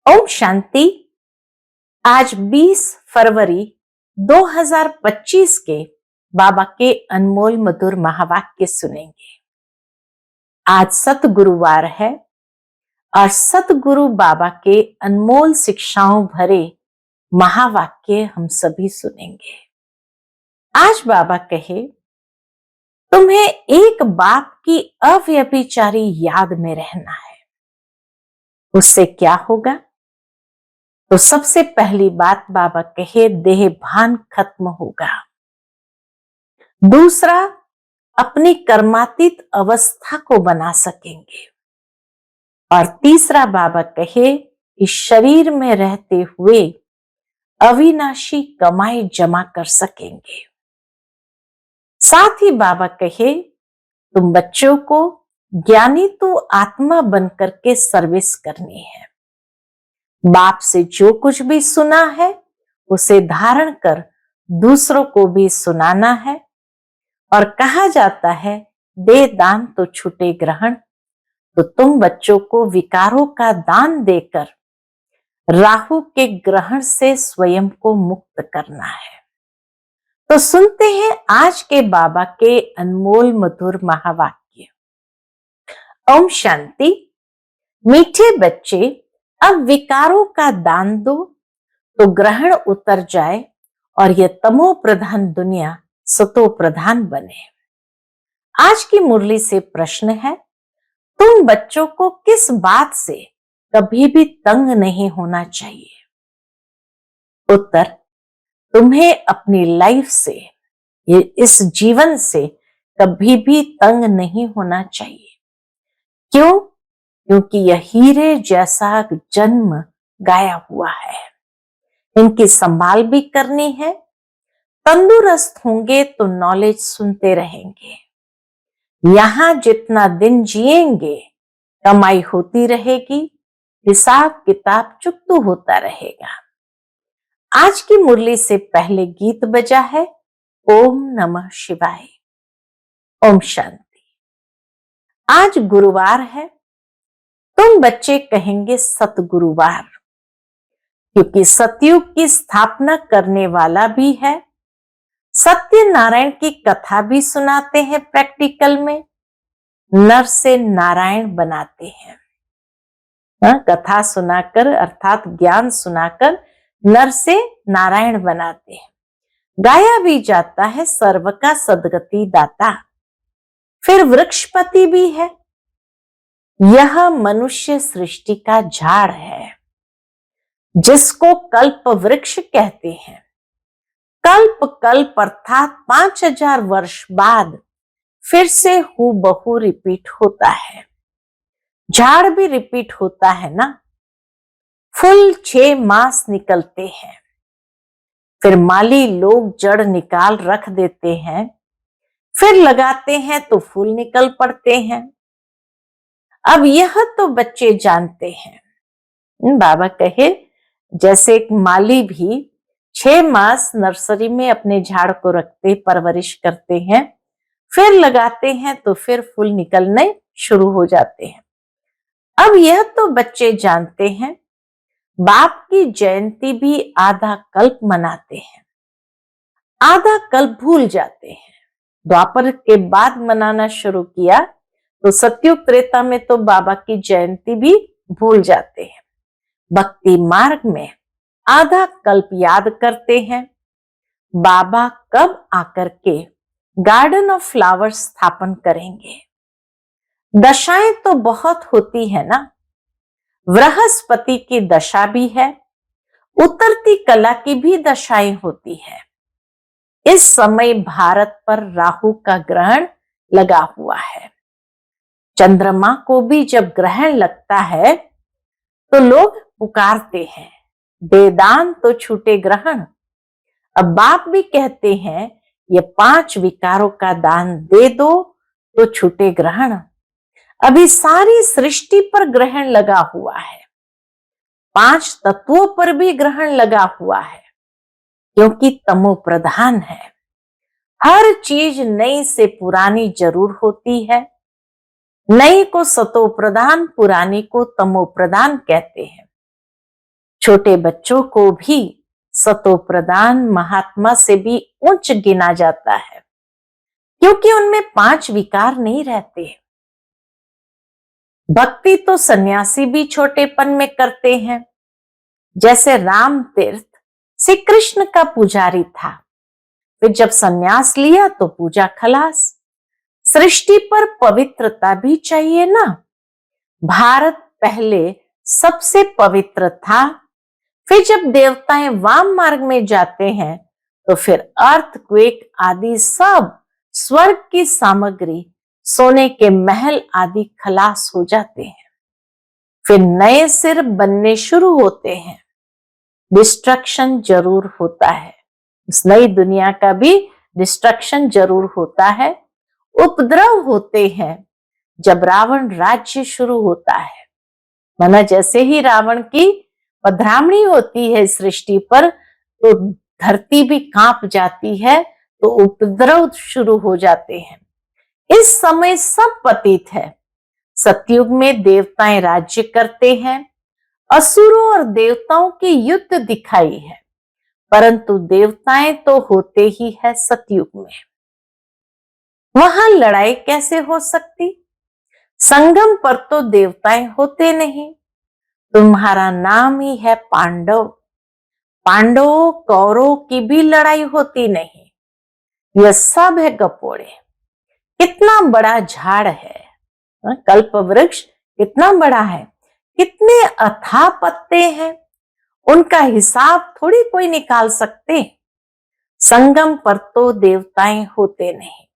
ओम शांति। आज 20 फरवरी 2025 के बाबा के अनमोल मधुर महावाक्य सुनेंगे। आज सतगुरुवार है और सतगुरु बाबा के अनमोल शिक्षाओं भरे महावाक्य हम सभी सुनेंगे। आज बाबा कहे, तुम्हें एक बाप की अव्यभिचारी याद में रहना है। उससे क्या होगा? तो सबसे पहली बात बाबा कहे, देह भान खत्म होगा। दूसरा, अपनी कर्मातीत अवस्था को बना सकेंगे। और तीसरा बाबा कहे, इस शरीर में रहते हुए अविनाशी कमाई जमा कर सकेंगे। साथ ही बाबा कहे, तुम बच्चों को ज्ञानी तो आत्मा बनकर के सर्विस करनी है। बाप से जो कुछ भी सुना है उसे धारण कर दूसरों को भी सुनाना है। और कहा जाता है, दे दान तो छूटे ग्रहण। तो तुम बच्चों को विकारों का दान देकर राहु के ग्रहण से स्वयं को मुक्त करना है। तो सुनते हैं आज के बाबा के अनमोल मधुर महावाक्य। ओम शांति। मीठे बच्चे, अब विकारों का दान दो तो ग्रहण उतर जाए और यह तमो प्रधान दुनिया सतो प्रधान बने। आज की मुरली से प्रश्न है, तुम बच्चों को किस बात से कभी भी तंग नहीं होना चाहिए? उत्तर, तुम्हें अपनी लाइफ से, इस जीवन से कभी भी तंग नहीं होना चाहिए। क्यों? क्योंकि यह हीरे जैसा जन्म गाया हुआ है। इनकी संभाल भी करनी है। तंदुरुस्त होंगे तो नॉलेज सुनते रहेंगे। यहां जितना दिन जिएंगे कमाई होती रहेगी, हिसाब किताब चुकतू होता रहेगा। आज की मुरली से पहले गीत बजा है, ओम नमः शिवाय। ओम शांति। आज गुरुवार है। तुम बच्चे कहेंगे सतगुरुवार, क्योंकि सतयुग की स्थापना करने वाला भी है। सत्यनारायण की कथा भी सुनाते हैं। प्रैक्टिकल में नर से नारायण बनाते हैं। कथा सुनाकर अर्थात ज्ञान सुनाकर नर से नारायण बनाते हैं। गाया भी जाता है, सर्व का सदगति दाता। फिर वृक्षपति भी है। यह मनुष्य सृष्टि का झाड़ है, जिसको कल्प वृक्ष कहते हैं। कल्प कल्प अर्थात 5000 वर्ष बाद फिर से हूबहू रिपीट होता है। झाड़ भी रिपीट होता है ना। फुल 6 मास निकलते हैं, फिर माली लोग जड़ निकाल रख देते हैं, फिर लगाते हैं तो फूल निकल पड़ते हैं। अब यह तो बच्चे जानते हैं। बाबा कहे, जैसे एक माली भी 6 मास नर्सरी में अपने झाड़ को रखते, परवरिश करते हैं, फिर लगाते हैं तो फिर फूल निकलने शुरू हो जाते हैं। अब यह तो बच्चे जानते हैं। बाप की जयंती भी आधा कल्प मनाते हैं, आधा कल्प भूल जाते हैं। द्वापर के बाद मनाना शुरू किया तो सतयुग त्रेता में तो बाबा की जयंती भी भूल जाते हैं। भक्ति मार्ग में आधा कल्प याद करते हैं। बाबा कब आकर के गार्डन ऑफ फ्लावर्स स्थापन करेंगे? दशाएं तो बहुत होती है ना। बृहस्पति की दशा भी है, उतरती कला की भी दशाएं होती है। इस समय भारत पर राहु का ग्रहण लगा हुआ है। चंद्रमा को भी जब ग्रहण लगता है तो लोग पुकारते हैं, दे दान तो छूटे ग्रहण। अब बाप भी कहते हैं, ये 5 विकारों का दान दे दो तो छूटे ग्रहण। अभी सारी सृष्टि पर ग्रहण लगा हुआ है। 5 तत्वों पर भी ग्रहण लगा हुआ है, क्योंकि तमो प्रधान है। हर चीज नई से पुरानी जरूर होती है। नई को सतो प्रधान, पुरानी को तमो प्रधान कहते हैं। छोटे बच्चों को भी सतो प्रधान महात्मा से भी उच्च गिना जाता है, क्योंकि उनमें 5 विकार नहीं रहते। भक्ति तो सन्यासी भी छोटेपन में करते हैं। जैसे राम तीर्थ श्री कृष्ण का पुजारी था, फिर जब सन्यास लिया तो पूजा खलास। सृष्टि पर पवित्रता भी चाहिए ना। भारत पहले सबसे पवित्र था, फिर जब देवताएं वाम मार्ग में जाते हैं तो फिर अर्थक्वेक आदि सब स्वर्ग की सामग्री, सोने के महल आदि खलास हो जाते हैं। फिर नए सिर बनने शुरू होते हैं। डिस्ट्रक्शन जरूर होता है, इस नई दुनिया का भी डिस्ट्रक्शन जरूर होता है। उपद्रव होते हैं जब रावण राज्य शुरू होता है। माना जैसे ही रावण की पधरामणी होती है सृष्टि पर तो धरती भी कांप जाती है, तो उपद्रव शुरू हो जाते हैं। इस समय सब पतित है। सतयुग में देवताएं राज्य करते हैं। असुरों और देवताओं की युद्ध दिखाई है, परंतु देवताएं तो होते ही है सतयुग में। वहां लड़ाई कैसे हो सकती? संगम पर तो देवताएं होते नहीं। तुम्हारा नाम ही है पांडव। पांडवों कौरवों की भी लड़ाई होती नहीं। यह सब है गपोड़े। कितना बड़ा झाड़ है, कल्प वृक्ष कितना बड़ा है, कितने अथाह पत्ते हैं, उनका हिसाब थोड़ी कोई निकाल सकते। संगम पर तो देवताएं होते नहीं।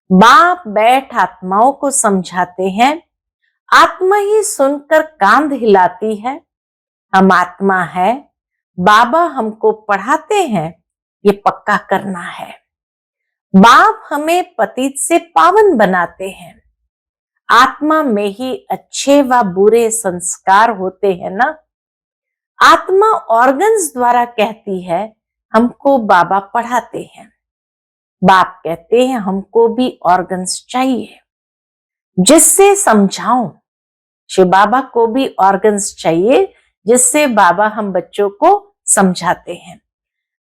बाप बैठ आत्माओं को समझाते हैं, आत्मा ही सुनकर कांध हिलाती है। हम आत्मा है, बाबा हमको पढ़ाते हैं, ये पक्का करना है। बाप हमें पतित से पावन बनाते हैं। आत्मा में ही अच्छे व बुरे संस्कार होते हैं ना। आत्मा ऑर्गन्स द्वारा कहती है, हमको बाबा पढ़ाते हैं। बाप कहते हैं हमको भी ऑर्गन्स चाहिए जिससे समझाऊं। शिव बाबा को भी ऑर्गन्स चाहिए जिससे बाबा हम बच्चों को समझाते हैं।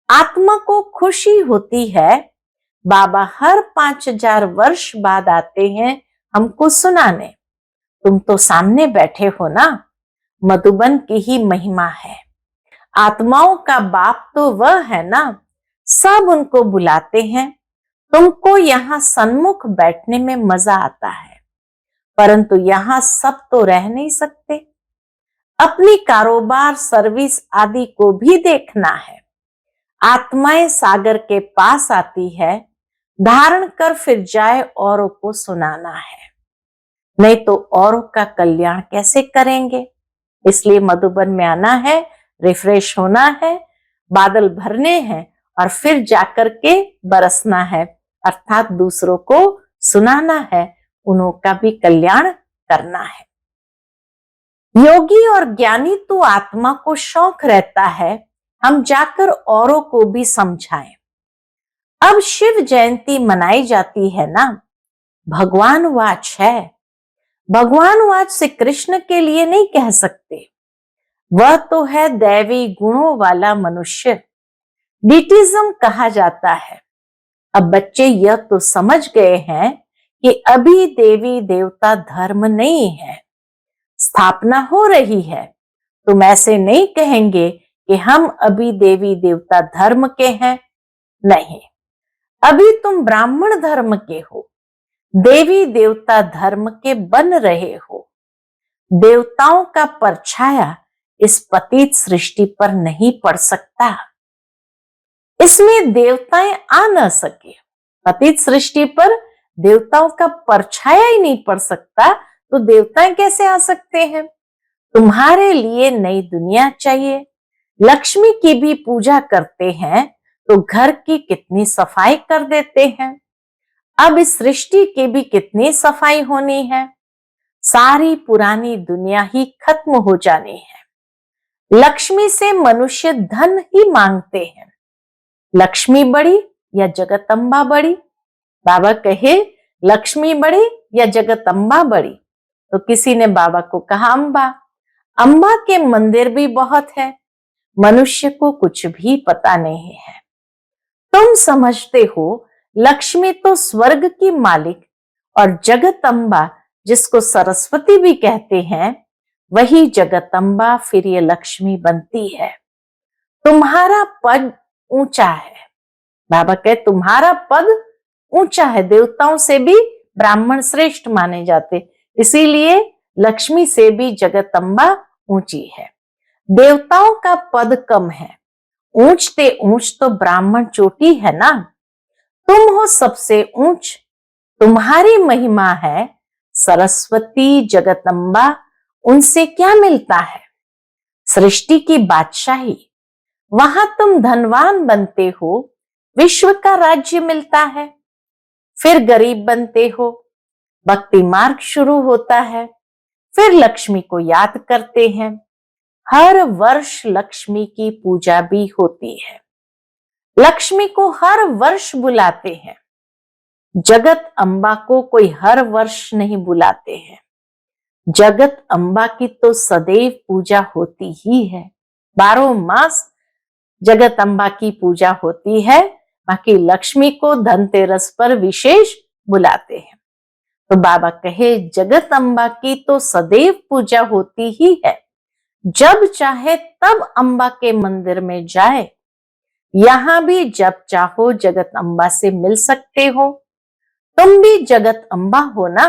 आत्मा को खुशी होती है, बाबा हर 5000 वर्ष बाद आते हैं हमको सुनाने। तुम तो सामने बैठे हो ना, मधुबन की ही महिमा है। आत्माओं का बाप तो वह है ना, सब उनको बुलाते हैं। तुमको यहाँ सन्मुख बैठने में मजा आता है, परंतु यहाँ सब तो रह नहीं सकते। अपनी कारोबार सर्विस आदि को भी देखना है। आत्माएं सागर के पास आती है, धारण कर फिर जाए औरों को सुनाना है, नहीं तो औरों का कल्याण कैसे करेंगे। इसलिए मधुबन में आना है, रिफ्रेश होना है, बादल भरने हैं और फिर जाकर के बरसना है, अर्थात दूसरों को सुनाना है, उन्हों का भी कल्याण करना है। योगी और ज्ञानी तो आत्मा को शौक रहता है हम जाकर औरों को भी समझाएं। अब शिव जयंती मनाई जाती है ना, भगवान वाच है। भगवान वाच से कृष्ण के लिए नहीं कह सकते, वह तो है दैवी गुणों वाला मनुष्य। डिटिज्म कहा जाता है। अब बच्चे यह तो समझ गए हैं कि अभी देवी देवता धर्म नहीं है, स्थापना हो रही है। तुम ऐसे नहीं कहेंगे कि हम अभी देवी देवता धर्म के हैं, नहीं, अभी तुम ब्राह्मण धर्म के हो, देवी देवता धर्म के बन रहे हो। देवताओं का परछाया इस पतित सृष्टि पर नहीं पड़ सकता, इसमें देवताएं आ न सके। पतित सृष्टि पर देवताओं का परछाया ही नहीं पड़ सकता, तो देवताएं कैसे आ सकते हैं। तुम्हारे लिए नई दुनिया चाहिए। लक्ष्मी की भी पूजा करते हैं तो घर की कितनी सफाई कर देते हैं। अब इस सृष्टि की भी कितनी सफाई होनी है। सारी पुरानी दुनिया ही खत्म हो जानी है। लक्ष्मी से मनुष्य धन ही मांगते हैं। लक्ष्मी बड़ी या जगदम्बा बड़ी? बाबा कहे लक्ष्मी बड़ी या जगदम्बा बड़ी? तो किसी ने बाबा को कहा अम्बा। अम्बा के मंदिर भी बहुत है, मनुष्य को कुछ भी पता नहीं है। तुम समझते हो लक्ष्मी तो स्वर्ग की मालिक और जगदम्बा, जिसको सरस्वती भी कहते हैं, वही जगदम्बा फिर ये लक्ष्मी बनती है। तुम्हारा पद ऊंचा है। बाबा कहे तुम्हारा पद ऊंचा है, देवताओं से भी ब्राह्मण श्रेष्ठ माने जाते, इसीलिए लक्ष्मी से भी जगदम्बा ऊंची है। देवताओं का पद कम है, ऊंचते ऊंच तो ब्राह्मण चोटी है ना। तुम हो सबसे ऊंच, तुम्हारी महिमा है। सरस्वती जगदम्बा, उनसे क्या मिलता है? सृष्टि की बादशाही। वहां तुम धनवान बनते हो, विश्व का राज्य मिलता है। फिर गरीब बनते हो, भक्ति मार्ग शुरू होता है। फिर लक्ष्मी को याद करते हैं। हर वर्ष लक्ष्मी की पूजा भी होती है। लक्ष्मी को हर वर्ष बुलाते हैं। जगत अम्बा को कोई हर वर्ष नहीं बुलाते हैं। जगत अम्बा की तो सदैव पूजा होती ही है, 12 मास जगत अम्बा की पूजा होती है। बाकी लक्ष्मी को धनतेरस पर विशेष बुलाते हैं। तो बाबा कहे जगत अम्बा की तो सदैव पूजा होती ही है। जब चाहे तब अम्बा के मंदिर में जाए। यहां भी जब चाहो जगत अम्बा से मिल सकते हो। तुम भी जगत अम्बा हो ना।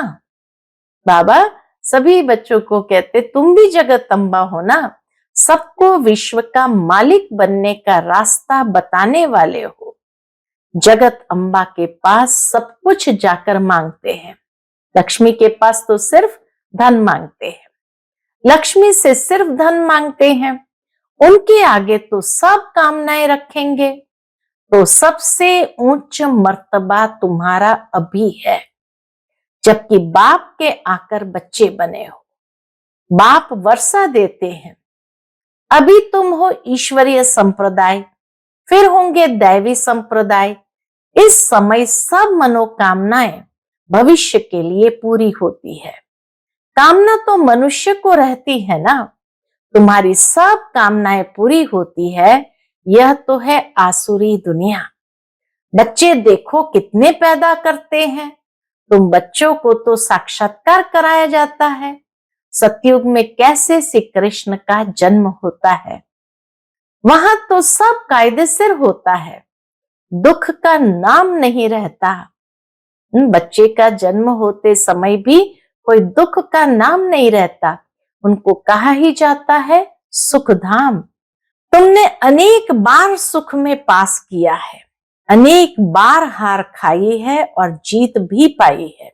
बाबा सभी बच्चों को कहते तुम भी जगत अम्बा हो ना। सबको विश्व का मालिक बनने का रास्ता बताने वाले हो। जगत अम्बा के पास सब कुछ जाकर मांगते हैं। लक्ष्मी के पास तो सिर्फ धन मांगते हैं। लक्ष्मी से सिर्फ धन मांगते हैं। उनके आगे तो सब कामनाएं रखेंगे। तो सबसे उच्च मर्तबा तुम्हारा अभी है, जबकि बाप के आकर बच्चे बने हो। बाप वर्षा देते हैं। अभी तुम हो ईश्वरीय संप्रदाय, फिर होंगे दैवी संप्रदाय। इस समय सब मनोकामनाएं भविष्य के लिए पूरी होती है। कामना तो मनुष्य को रहती है ना। तुम्हारी सब कामनाएं पूरी होती है। यह तो है आसुरी दुनिया। बच्चे देखो कितने पैदा करते हैं। तुम बच्चों को तो साक्षात्कार कराया जाता है। सतयुग में कैसे श्री कृष्ण का जन्म होता है। वहां तो सब कायदे सिर होता है, दुख का नाम नहीं रहता। बच्चे का जन्म होते समय भी कोई दुख का नाम नहीं रहता। उनको कहा ही जाता है सुखधाम। तुमने अनेक बार सुख में पास किया है, अनेक बार हार खाई है और जीत भी पाई है।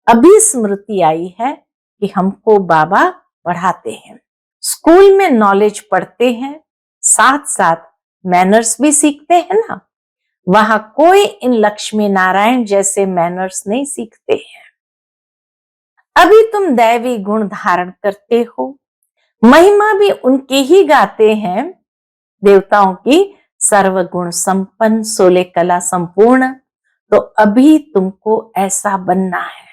अभी स्मृति आई है कि हमको बाबा पढ़ाते हैं। स्कूल में नॉलेज पढ़ते हैं, साथ साथ मैनर्स भी सीखते हैं ना। वहां कोई इन लक्ष्मी नारायण जैसे मैनर्स नहीं सीखते हैं। अभी तुम दैवी गुण धारण करते हो। महिमा भी उनके ही गाते हैं, देवताओं की। सर्वगुण संपन्न, 16 कला संपूर्ण। तो अभी तुमको ऐसा बनना है।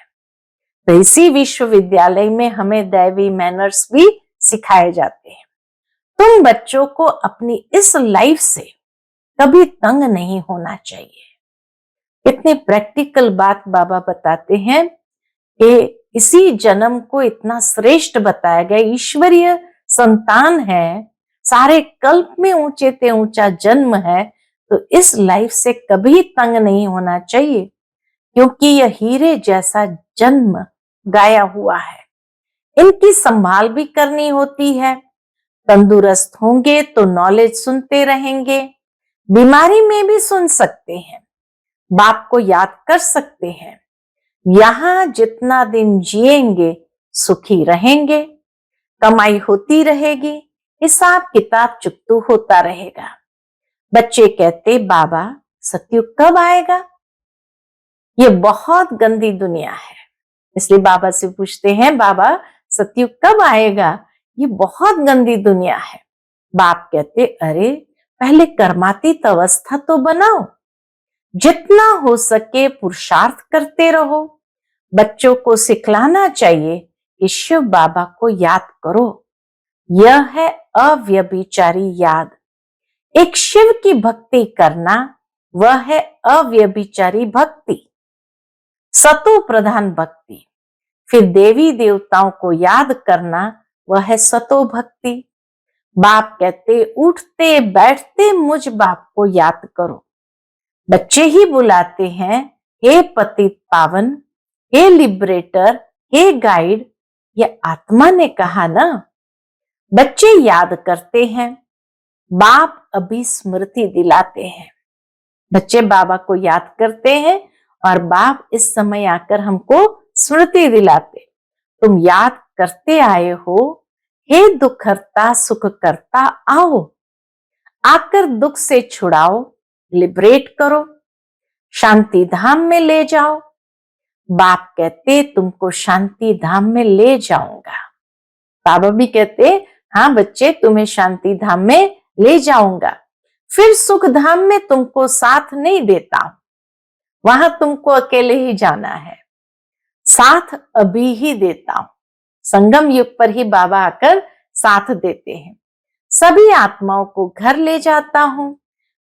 तो इसी विश्वविद्यालय में हमें दैवी मैनर्स भी सिखाए जाते हैं। तुम बच्चों को अपनी इस लाइफ से कभी तंग नहीं होना चाहिए। इतनी प्रैक्टिकल बात बाबा बताते हैं कि इसी जन्म को इतना श्रेष्ठ बताया गया। ईश्वरीय संतान है, सारे कल्प में ऊंचे से ऊंचा जन्म है। तो इस लाइफ से कभी तंग नहीं होना चाहिए, क्योंकि यह हीरे जैसा जन्म गाया हुआ है। इनकी संभाल भी करनी होती है। तंदुरुस्त होंगे तो नॉलेज सुनते रहेंगे, बीमारी में भी सुन सकते हैं, बाप को याद कर सकते हैं। यहां जितना दिन जिएंगे सुखी रहेंगे, कमाई होती रहेगी, हिसाब किताब चुकतू होता रहेगा। बच्चे कहते बाबा सतयुग कब आएगा? ये बहुत गंदी दुनिया है। इसलिए बाबा से पूछते हैं बाबा सतयुग कब आएगा? ये बहुत गंदी दुनिया है। बाप कहते अरे पहले कर्मातीत अवस्था तो बनाओ, जितना हो सके पुरुषार्थ करते रहो। बच्चों को सिखलाना चाहिए कि शिव बाबा को याद करो। यह है अव्यभिचारी याद। एक शिव की भक्ति करना वह है अव्यभिचारी भक्ति, सतो प्रधान भक्ति। फिर देवी देवताओं को याद करना वह है सतो भक्ति। बाप कहते उठते बैठते मुझ बाप को याद करो। बच्चे ही बुलाते हैं, हे पतित पावन, हे लिबरेटर, हे गाइड। ये आत्मा ने कहा ना। बच्चे याद करते हैं, बाप अभी स्मृति दिलाते हैं। बच्चे बाबा को याद करते हैं और बाप इस समय आकर हमको स्मृति दिलाते, तुम याद करते आए हो, हे दुख हरता सुख करता आओ, आकर दुख से छुड़ाओ, लिबरेट करो, शांति धाम में ले जाओ। बाप कहते तुमको शांति धाम में ले जाऊंगा। बाबा भी कहते हाँ बच्चे, तुम्हें शांति धाम में ले जाऊंगा। फिर सुख धाम में तुमको साथ नहीं देता हूं, वहां तुमको अकेले ही जाना है, साथ अभी ही देता हूं। संगम युग पर ही बाबा आकर साथ देते हैं। सभी आत्माओं को घर ले जाता हूं,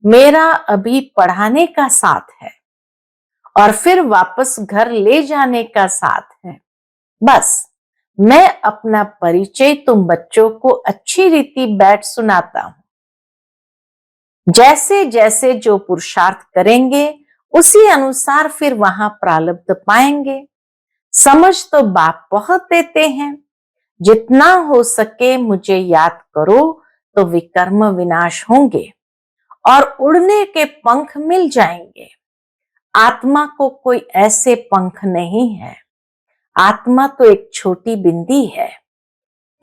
मेरा अभी पढ़ाने का साथ है और फिर वापस घर ले जाने का साथ है। बस मैं अपना परिचय तुम बच्चों को अच्छी रीति बैठ सुनाता हूं। जैसे जैसे जो पुरुषार्थ करेंगे उसी अनुसार फिर वहां प्रारब्ध पाएंगे। समझ तो बाप बहुत देते हैं, जितना हो सके मुझे याद करो तो विकर्म विनाश होंगे और उड़ने के पंख मिल जाएंगे। आत्मा को कोई ऐसे पंख नहीं है, आत्मा तो एक छोटी बिंदी है।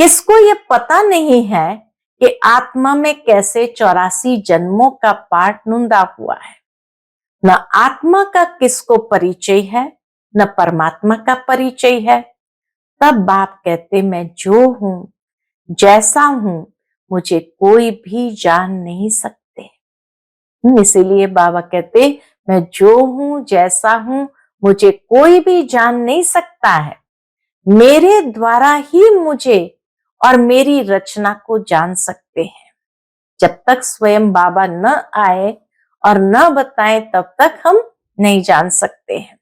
किसको ये पता नहीं है कि आत्मा में कैसे 84 जन्मों का पाठ नुंदा हुआ है। न आत्मा का किसको परिचय है, न परमात्मा का परिचय है। तब बाप कहते मैं जो हूं, जैसा हूं, मुझे कोई भी जान नहीं सकते। इसीलिए बाबा कहते मैं जो हूं, जैसा हूं, मुझे कोई भी जान नहीं सकता है। मेरे द्वारा ही मुझे और मेरी रचना को जान सकते हैं। जब तक स्वयं बाबा न आए और न बताए तब तक हम नहीं जान सकते हैं।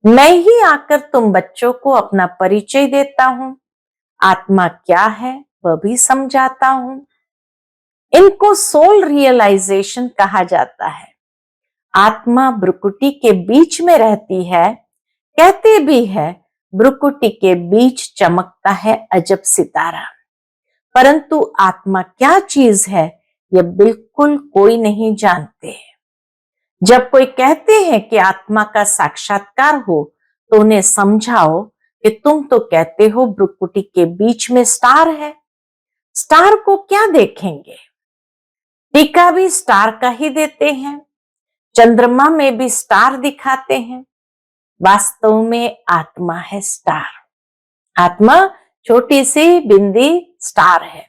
मैं ही आकर तुम बच्चों को अपना परिचय देता हूं, आत्मा क्या है वह भी समझाता हूं। इनको सोल रियलाइजेशन कहा जाता है। आत्मा ब्रुकुटी के बीच में रहती है, कहते भी है ब्रुकुटी के बीच चमकता है अजब सितारा। परंतु आत्मा क्या चीज है यह बिल्कुल कोई नहीं जानते। जब कोई कहते हैं कि आत्मा का साक्षात्कार हो तो उन्हें समझाओ कि तुम तो कहते हो ब्रुकुटी के बीच में स्टार है, स्टार को क्या देखेंगे। टीका भी स्टार का ही देते हैं, चंद्रमा में भी स्टार दिखाते हैं। वास्तव में आत्मा है स्टार। आत्मा छोटी सी बिंदी स्टार है।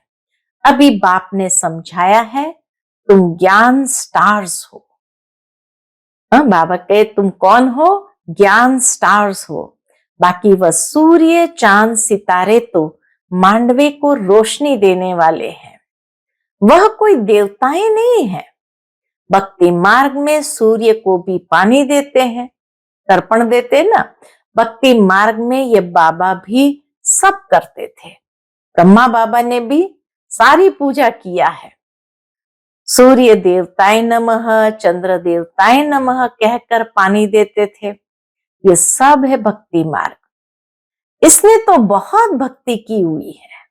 अभी बाप ने समझाया है तुम ज्ञान स्टार्स हो। बाबा कहे तुम कौन हो, ज्ञान स्टार्स हो। बाकी वह सूर्य चांद सितारे तो मांडवे को रोशनी देने वाले हैं, वह कोई देवताएं नहीं है। भक्ति मार्ग में सूर्य को भी पानी देते हैं, तर्पण देते ना। भक्ति मार्ग में ये बाबा भी सब करते थे। ब्रह्मा बाबा ने भी सारी पूजा किया है। सूर्य देवताय नमः, चंद्र देवताय नमः कहकर पानी देते थे। ये सब है भक्ति मार्ग। इसने तो बहुत भक्ति की हुई है।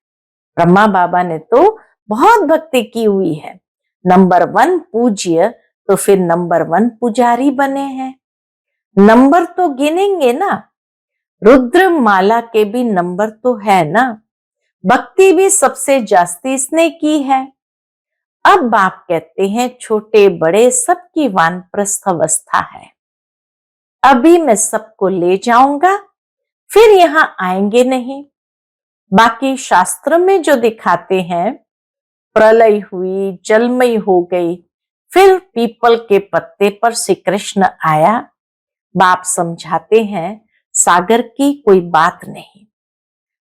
ब्रह्मा बाबा ने तो बहुत भक्ति की हुई है। नंबर 1 पूज्य तो फिर नंबर 1 पुजारी बने हैं। नंबर तो गिनेंगे ना, रुद्र माला के भी नंबर तो है ना। भक्ति भी सबसे जास्ती इसने की है। अब बाप कहते हैं छोटे बड़े सबकी वानप्रस्थ अवस्था है। अभी मैं सबको ले जाऊंगा, फिर यहां आएंगे नहीं। बाकी शास्त्र में जो दिखाते हैं, प्रलय हुई, जलमय हो गई, फिर पीपल के पत्ते पर श्री कृष्ण आया। बाप समझाते हैं सागर की कोई बात नहीं,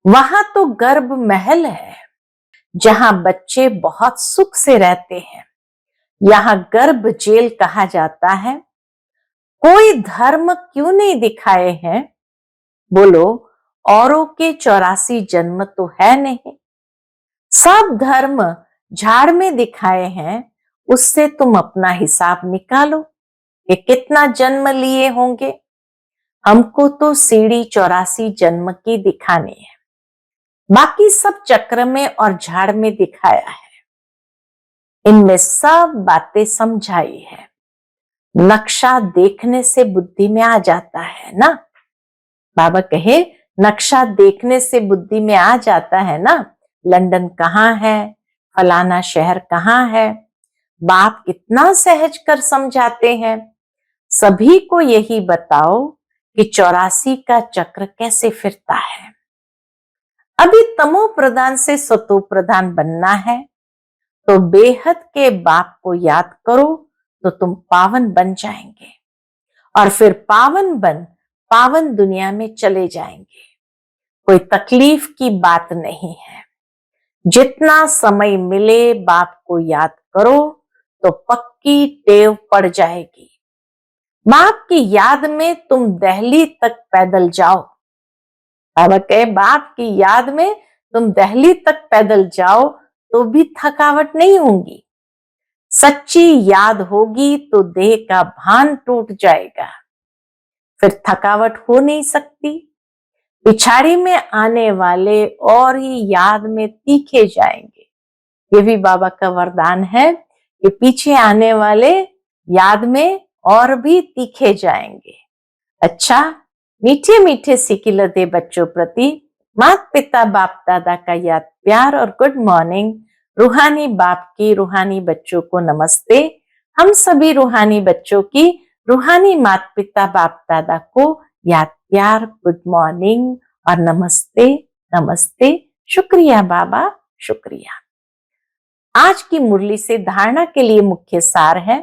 वहां तो गर्भ महल है। जहां बच्चे बहुत सुख से रहते हैं, यहाँ गर्भ जेल कहा जाता है। कोई धर्म क्यों नहीं दिखाए हैं? बोलो, औरों के 84 जन्म तो है नहीं। सब धर्म झाड़ में दिखाए हैं, उससे तुम अपना हिसाब निकालो कि कितना जन्म लिए होंगे। हमको तो सीढ़ी 84 जन्म की दिखानी है, बाकी सब चक्र में और झाड़ में दिखाया है। इनमें सब बातें समझाई है। नक्शा देखने से बुद्धि में आ जाता है ना। बाबा कहे नक्शा देखने से बुद्धि में आ जाता है ना। लंदन कहाँ है, फलाना शहर कहाँ है। बाप कितना सहज कर समझाते हैं। सभी को यही बताओ कि 84 का चक्र कैसे फिरता है। अभी तमो प्रधान से सतो प्रधान बनना है, तो बेहद के बाप को याद करो तो तुम पावन बन जाएंगे, और फिर पावन दुनिया में चले जाएंगे। कोई तकलीफ की बात नहीं है। जितना समय मिले बाप को याद करो तो पक्की टेव पड़ जाएगी। बाप की याद में तुम दिल्ली तक पैदल जाओ। बाबा कहे बाप की याद में तुम दिल्ली तक पैदल जाओ तो भी थकावट नहीं होगी। सच्ची याद होगी तो देह का भान टूट जाएगा, फिर थकावट हो नहीं सकती। पिछाड़ी में आने वाले और ही याद में तीखे जाएंगे। ये भी बाबा का वरदान है कि पीछे आने वाले याद में और भी तीखे जाएंगे। अच्छा, मीठे मीठे सिकिलते बच्चों प्रति माता पिता बाप दादा का याद प्यार और गुड मॉर्निंग। रूहानी बाप की रूहानी बच्चों को नमस्ते। हम सभी रूहानी बच्चों की रूहानी माता पिता बाप दादा को याद प्यार, गुड मॉर्निंग और नमस्ते नमस्ते। शुक्रिया बाबा, शुक्रिया। आज की मुरली से धारणा के लिए मुख्य सार है।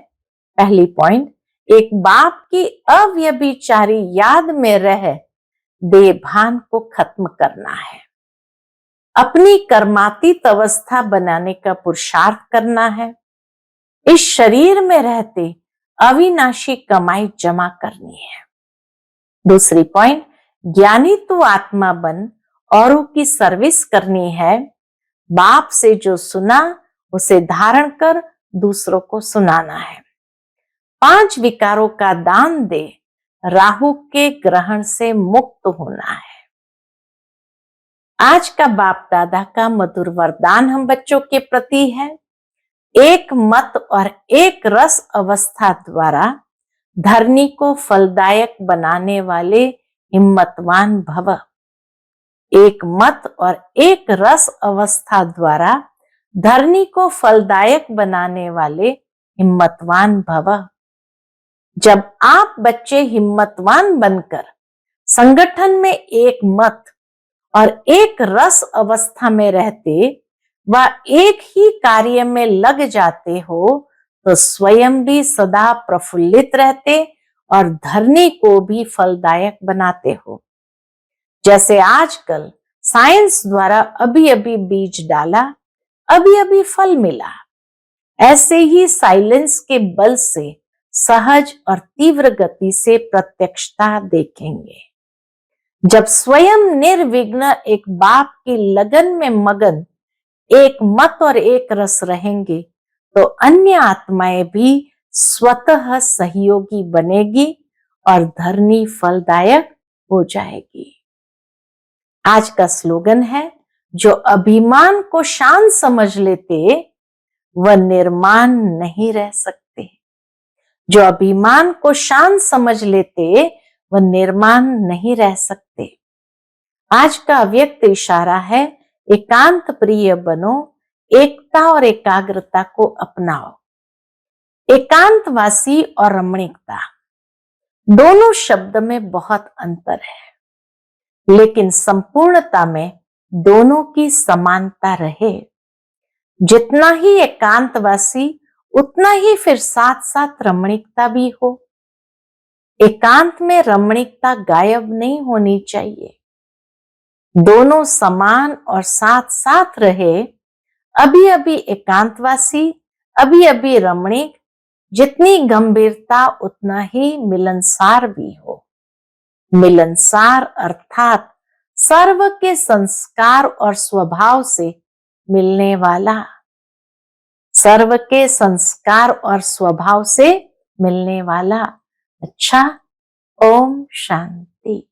पहली पॉइंट, एक बाप की अव्यभिचारी याद में रह देभान को खत्म करना है। अपनी कर्मातीत अवस्था बनाने का पुरुषार्थ करना है। इस शरीर में रहते अविनाशी कमाई जमा करनी है। दूसरी पॉइंट, ज्ञानी तो आत्मा बन औरों की सर्विस करनी है। बाप से जो सुना उसे धारण कर दूसरों को सुनाना है। 5 विकारों का दान दे, राहु के ग्रहण से मुक्त होना है। आज का बाप दादा का मधुर वरदान हम बच्चों के प्रति है। एक मत और एक रस अवस्था द्वारा धरनी को फलदायक बनाने वाले हिम्मतवान भव। एक मत और एक रस अवस्था द्वारा धरनी को फलदायक बनाने वाले हिम्मतवान भव। जब आप बच्चे हिम्मतवान बनकर संगठन में एक मत और एक रस अवस्था में रहते व एक ही कार्य में लग जाते हो तो स्वयं भी सदा प्रफुल्लित रहते और धरनी को भी फलदायक बनाते हो। जैसे आजकल साइंस द्वारा अभी अभी बीज डाला, अभी अभी फल मिला, ऐसे ही साइलेंस के बल से सहज और तीव्र गति से प्रत्यक्षता देखेंगे। जब स्वयं निर्विघ्न एक बाप की लगन में मगन एक मत और एक रस रहेंगे तो अन्य आत्माएं भी स्वतः सहयोगी बनेगी और धरनी फलदायक हो जाएगी। आज का स्लोगन है, जो अभिमान को शान समझ लेते वह निर्माण नहीं रह सकते। जो अभिमान को शान समझ लेते वह निर्माण नहीं रह सकते। आज का अव्यक्त इशारा है, एकांत प्रिय बनो, एकता और एकाग्रता को अपनाओ। एकांतवासी और रमणीकता दोनों शब्द में बहुत अंतर है, लेकिन संपूर्णता में दोनों की समानता रहे। जितना ही एकांतवासी उतना ही फिर साथ साथ रमणीकता भी हो। एकांत में रमणीकता गायब नहीं होनी चाहिए। दोनों समान और साथ साथ रहे, अभी अभी एकांतवासी, अभी अभी रमणीक, जितनी गंभीरता उतना ही मिलनसार भी हो। मिलनसार अर्थात सर्व के संस्कार और स्वभाव से मिलने वाला, सर्व के संस्कार और स्वभाव से मिलने वाला। अच्छा, ओम शांति।